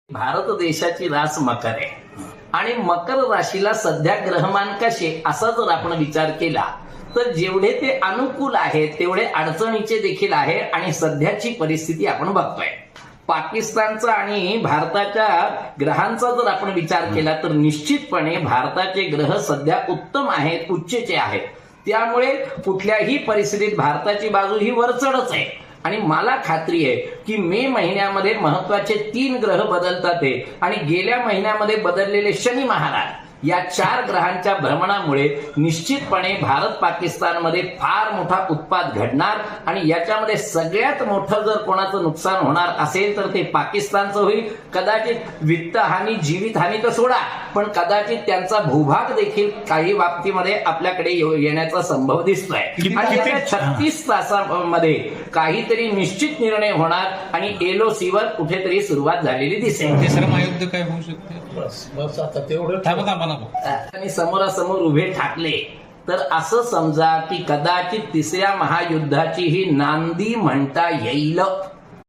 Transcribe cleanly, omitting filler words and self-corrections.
भारत देशाची रास मकर आहे आणि मकर राशीला सध्या ग्रहमान कसे असा जर आपण विचार केला तर जेवढे ते अनुकूल आहे तेवढे अडचणीचे देखील आहे आणि सध्याची परिस्थिती आपण बघतोय. पाकिस्तानचा आणि भारताच्या ग्रहांचा जर आपण विचार केला तर निश्चितपणे भारताचे ग्रह सध्या उत्तम आहेत, उच्चचे आहेत. त्यामुळे कुठल्याही परिस्थितीत भारताची बाजू ही वरचढच आहे आणि मला खात्री आहे की मे महिन्यामध्ये महत्वाचे 3 ग्रह बदलतात आणि गेल्या महिन्यामध्ये बदललेले शनी महाराज या 4 ग्रहांच्या भ्रमणामुळे निश्चितपणे भारत पाकिस्तानमध्ये फार मोठा उत्पात घडणार आणि याच्यामध्ये सगळ्यात मोठं जर कोणाचं नुकसान होणार असेल तर ते पाकिस्तानचं होईल. कदाचित वित्तहानी, जीवितहानी तर सोडा, पण कदाचित त्यांचा भूभाग देखील काही बाबतीमध्ये आपल्याकडे येण्याचा संभव दिसतोय. आणि या 36 तासांमध्ये काहीतरी निश्चित निर्णय होणार आणि एलओसीवर कुठेतरी सुरुवात झालेली दिसेल. तिसरं महायुद्ध काय होऊ शकते? बस आता तेवढं आणि समोरासमोर उभे ठाकले तर असं समजा की कदाचित तिसऱ्या महायुद्धाची ही नांदी म्हणता येईल.